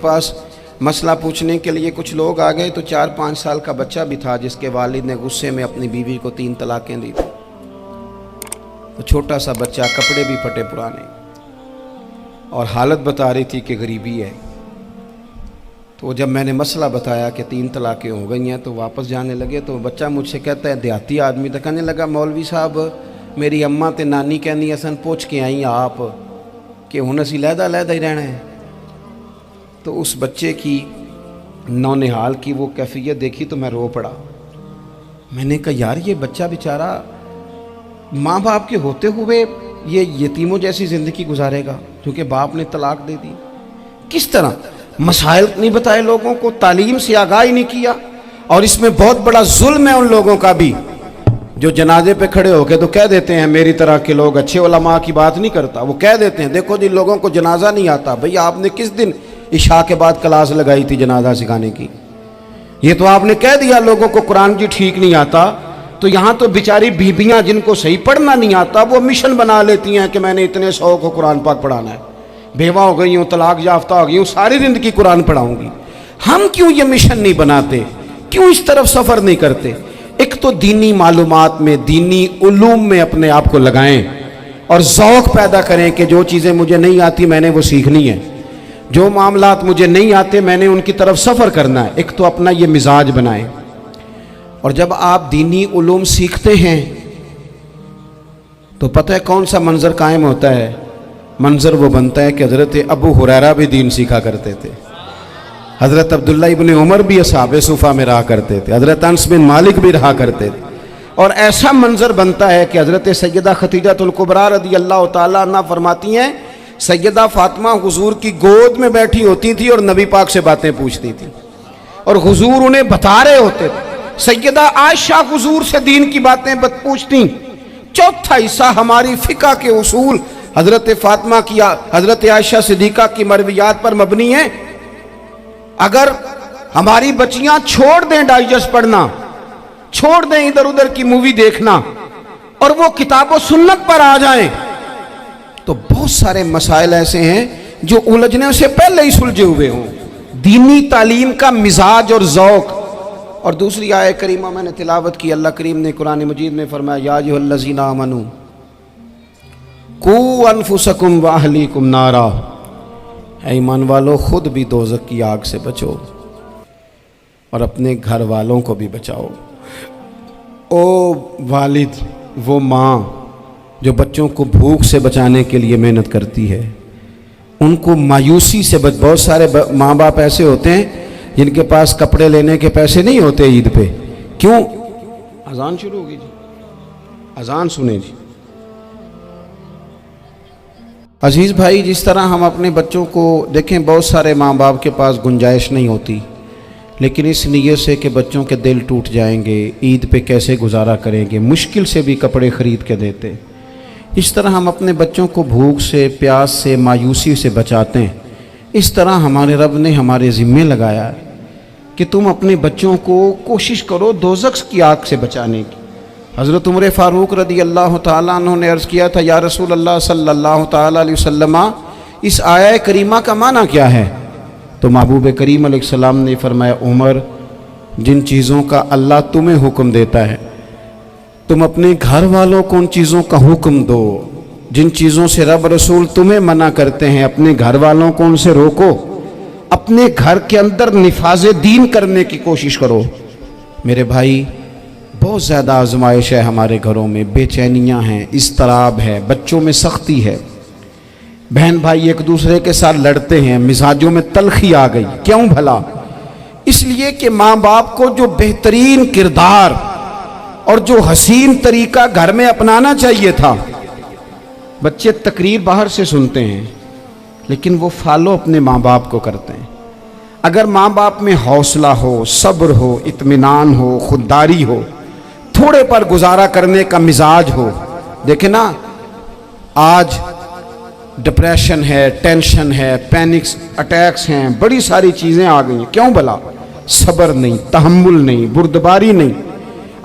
पास मसला पूछने के लिए कुछ लोग आ गए तो 4-5 साल का बच्चा भी था जिसके वालिद ने गुस्से में अपनी बीवी को 3 तलाकें दी थी। तो छोटा सा बच्चा, कपड़े भी फटे पुराने, और हालत बता रही थी कि गरीबी है। तो जब मैंने मसला बताया कि 3 तलाकें हो गई हैं तो वापस जाने लगे, तो बच्चा मुझसे कहता है, देहाती आदमी तो कहने लगा, मौलवी साहब मेरी अम्मा ते नानी कहनी असन पूछ के आई आप कि हुण असीं लहदा ही रहना है। तो उस बच्चे की नौनिहाल की वो कैफियत देखी तो मैं रो पड़ा। मैंने कहा यार ये बच्चा बेचारा माँ बाप के होते हुए ये यतीमों जैसी ज़िंदगी गुजारेगा क्योंकि बाप ने तलाक दे दी। किस तरह मसाइल नहीं बताए लोगों को, तालीम से आगाही नहीं किया। और इसमें बहुत बड़ा जुल्म है उन लोगों का भी जो जनाजे पे खड़े होके तो कह देते हैं, मेरी तरह के लोग, अच्छे उलमा की बात नहीं करता, वो कह देते हैं देखो जिन लोगों को जनाजा नहीं आता, भैया आपने किस दिन इशा के बाद क्लास लगाई थी जनाजा सिखाने की? ये तो आपने कह दिया लोगों को कुरान जी ठीक नहीं आता। तो यहाँ तो बेचारी बीबियाँ जिनको सही पढ़ना नहीं आता वो मिशन बना लेती हैं कि मैंने इतने 100 को कुरान पाक पढ़ाना है, बेवा हो गई हूँ, तलाक याफ्ता हो गई हूँ, सारी ज़िंदगी कुरान पढ़ाऊँगी। हम क्यों ये मिशन नहीं बनाते, क्यों इस तरफ सफ़र नहीं करते? एक तो दीनी मालूमात में, दीनी उलूम में अपने आप को लगाएं और ज़ौक़ पैदा करें कि जो चीज़ें मुझे नहीं आती मैंने वो सीखनी है, जो मामलात मुझे नहीं आते मैंने उनकी तरफ सफ़र करना है। एक तो अपना ये मिजाज बनाएं। और जब आप दीनी उलूम सीखते हैं तो पता है कौन सा मंज़र कायम होता है? मंज़र वो बनता है कि हज़रत अबू हुरैरा भी दीन सीखा करते थे, हज़रत अब्दुल्ला इब्न उमर भी असहाबे सुफ़ा में रहा करते थे, हज़रत अनस बिन मालिक भी रहा करते थे। और ऐसा मंज़र बनता है कि हज़रत सैयदा खदीजतुल कुबरा रज़ी अल्लाह तआला अन्हा फरमाती हैं, सैयदा फातिमा हुजूर की गोद में बैठी होती थी और नबी पाक से बातें पूछती थी और हुजूर उन्हें बता रहे होते थे। सैयदा आयशा हुजूर से दीन की बातें पूछती। चौथा हिस्सा हमारी फ़िक़्ह के उसूल हज़रत फातिमा की, हज़रत आयशा सिद्दीक़ा की मरवियात पर मबनी है। अगर हमारी बच्चियां छोड़ दें डाइजेस्ट पढ़ना, छोड़ दें इधर उधर की मूवी देखना और वो किताब व सुन्नत पर आ जाएं तो बहुत सारे मसाइल ऐसे हैं जो उलझने से पहले ही सुलझे हुए हों। दीनी तालीम का मिजाज और ज़ौक़। और दूसरी आयत करीमा मैंने तिलावत की, अल्लाह करीम ने कुरान मजीद में फरमाया, या अय्युहल्लज़ीना आमनू कू अनफुसकुम व अहलीकुम नारा, ऐ ईमान वालों खुद भी दोज़ख की आग से बचो और अपने घर वालों को भी बचाओ। ओ वालिद, वो माँ जो बच्चों को भूख से बचाने के लिए मेहनत करती है, उनको मायूसी से बहुत सारे माँ बाप ऐसे होते हैं जिनके पास कपड़े लेने के पैसे नहीं होते ईद पे। क्यों? अजान शुरू होगी जी, अजान सुने जी। अजीज़ भाई, जिस तरह हम अपने बच्चों को देखें, बहुत सारे माँ बाप के पास गुंजाइश नहीं होती, लेकिन इस नीयत से कि बच्चों के दिल टूट जाएंगे, ईद पे कैसे गुजारा करेंगे, मुश्किल से भी कपड़े ख़रीद के देते। इस तरह हम अपने बच्चों को भूख से, प्यास से, मायूसी से बचाते हैं। इस तरह हमारे रब ने हमारे ज़िम्मे लगाया है कि तुम अपने बच्चों को कोशिश करो दोज़ख की आग से बचाने की। हज़रत उमर फ़ारूक रज़ी अल्लाह तआला अन्हु ने अर्ज़ किया था, या रसूल अल्लाह सल्लल्लाहु तआला अलैहि वसल्लम, इस आया करीमा का माना क्या है? तो महबूब करीम अलैहिस्सलाम ने फरमाया, उमर, जिन चीज़ों का अल्लाह तुम्हें हुक्म देता है तुम अपने घर वालों को उन चीज़ों का हुक्म दो, जिन चीज़ों से रब रसूल तुम्हें मना करते हैं अपने घर वालों को उनसे रोको, अपने घर के अंदर निफाज़े दीन करने की कोशिश करो। मेरे भाई, बहुत ज़्यादा आजमाइश है हमारे घरों में, बेचैनियाँ हैं, इज़्तिराब है, बच्चों में सख्ती है, बहन भाई एक दूसरे के साथ लड़ते हैं, मिजाजों में तलखी आ गई। क्यों भला? इसलिए कि माँ बाप को जो बेहतरीन किरदार और जो हसीन तरीका घर में अपनाना चाहिए था, बच्चे तकरीर बाहर से सुनते हैं लेकिन वो फॉलो अपने माँ बाप को करते हैं। अगर माँ बाप में हौसला हो, सब्र हो, इत्मीनान हो, खुददारी हो, थोड़े पर गुजारा करने का मिजाज हो। देखें ना, आज डिप्रेशन है, टेंशन है, पैनिक्स अटैक्स हैं, बड़ी सारी चीज़ें आ गई हैं। क्यों भला? सब्र नहीं, तहम्मुल नहीं, बुर्दबारी नहीं।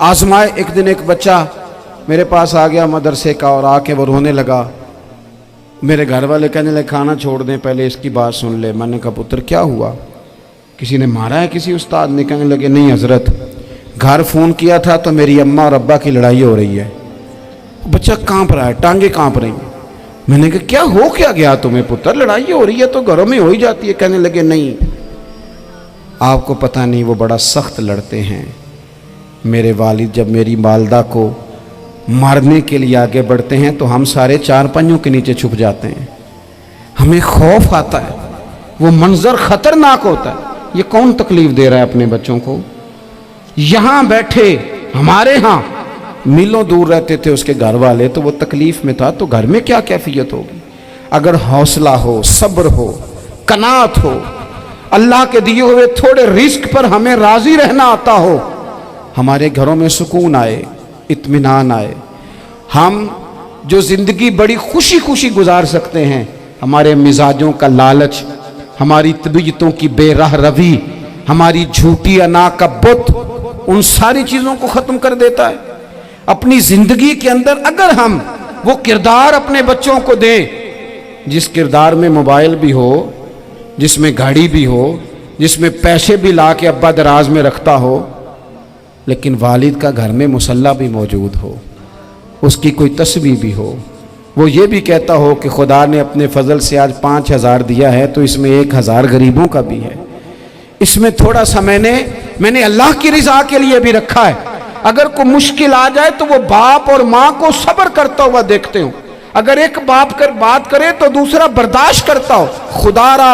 आजमाए। एक दिन एक बच्चा मेरे पास आ गया मदरसे का और आके वो रोने लगा। मेरे घर वाले कहने लगे खाना छोड़ दें, पहले इसकी बात सुन ले। मैंने कहा पुत्र क्या हुआ, किसी ने मारा है किसी उस्ताद ने? कहने लगे नहीं हजरत, घर फ़ोन किया था तो मेरी अम्मा और अब्बा की लड़ाई हो रही है। बच्चा कांप रहा है, टांगे कांप रही हैं। मैंने कहा क्या हो क्या गया तुम्हें पुत्र, लड़ाई हो रही है तो घरों में हो ही जाती है। कहने लगे नहीं, आपको पता नहीं वो बड़ा सख्त लड़ते हैं। मेरे वालिद जब मेरी वालदा को मारने के लिए आगे बढ़ते हैं तो हम सारे चारपाइयों के नीचे छुप जाते हैं, हमें खौफ आता है, वो मंजर खतरनाक होता है। ये कौन तकलीफ दे रहा है अपने बच्चों को? यहाँ बैठे हमारे यहाँ मीलों दूर रहते थे उसके घर वाले, तो वो तकलीफ में था, तो घर में क्या कैफियत होगी? अगर हौसला हो, सब्र हो, कनात हो, अल्लाह के दिए हुए थोड़े रिस्क पर हमें राजी रहना आता हो, हमारे घरों में सुकून आए, इत्मीनान आए, हम जो ज़िंदगी बड़ी खुशी खुशी गुजार सकते हैं। हमारे मिजाजों का लालच, हमारी तबीयतों की बेराह रवी, हमारी झूठी अना का बुत, उन सारी चीज़ों को ख़त्म कर देता है। अपनी ज़िंदगी के अंदर अगर हम वो किरदार अपने बच्चों को दें, जिस किरदार में मोबाइल भी हो, जिसमें गाड़ी भी हो, जिसमें पैसे भी ला के अब्बा दराज में रखता हो, लेकिन वालिद का घर में मुसल्ला भी मौजूद हो, उसकी कोई तस्वीर भी हो, वो ये भी कहता हो कि खुदा ने अपने फजल से आज 5,000 दिया है तो इसमें 1,000 गरीबों का भी है, इसमें थोड़ा सा मैंने अल्लाह की रिजा के लिए भी रखा है। अगर कोई मुश्किल आ जाए तो वो बाप और माँ को सब्र करता हुआ देखते हो। अगर एक बाप बात करे तो दूसरा बर्दाश्त करता हो। खुदारा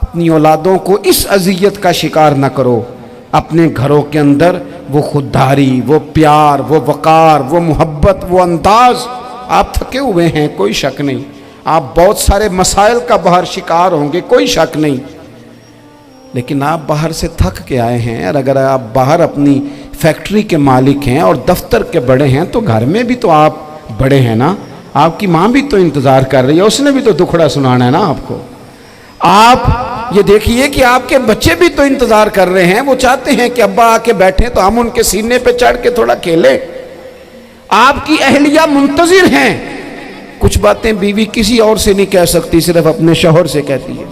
अपनी औलादों को इस अजियत का शिकार न करो। अपने घरों के अंदर वो खुददारी, वो प्यार, वो वकार, वो मोहब्बत, वो अंदाज। आप थके हुए हैं, कोई शक नहीं, आप बहुत सारे मसाइल का बाहर शिकार होंगे, कोई शक नहीं, लेकिन आप बाहर से थक के आए हैं। और अगर आप बाहर अपनी फैक्ट्री के मालिक हैं और दफ्तर के बड़े हैं तो घर में भी तो आप बड़े हैं ना। आपकी माँ भी तो इंतज़ार कर रही है, उसने भी तो दुखड़ा सुनाना है ना आपको। आप ये देखिए कि आपके बच्चे भी तो इंतज़ार कर रहे हैं, वो चाहते हैं कि अब्बा आके बैठे तो हम उनके सीने पे चढ़ के थोड़ा खेलें। आपकी अहलिया मुंतज़िर हैं। कुछ बातें बीवी किसी और से नहीं कह सकती, सिर्फ अपने शौहर से कहती है,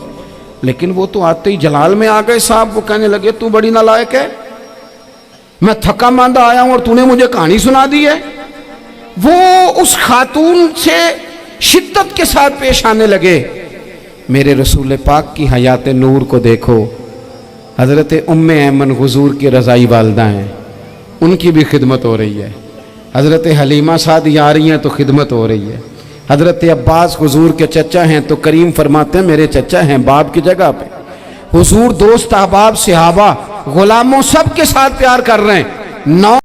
लेकिन वो तो आते ही जलाल में आ गए साहब। वो कहने लगे तू बड़ी नालायक है, मैं थका मांदा आया हूं और तूने मुझे कहानी सुना दी है। वो उस खातून से शिद्दत के साथ पेश आने लगे। मेरे रसूल पाक की हयात नूर को देखो, हज़रत उम्मे ऐमन हुजूर की रज़ाई वालदा हैं, उनकी भी खिदमत हो रही है। हज़रत हलीमा सादी आ रही हैं तो खिदमत हो रही है। हज़रत अब्बास हुजूर के चचा हैं तो करीम फरमाते हैं मेरे चचा हैं बाप की जगह पे। हुजूर दोस्त अहबाब सहाबा गुलामों सब के साथ प्यार कर रहे हैं। 9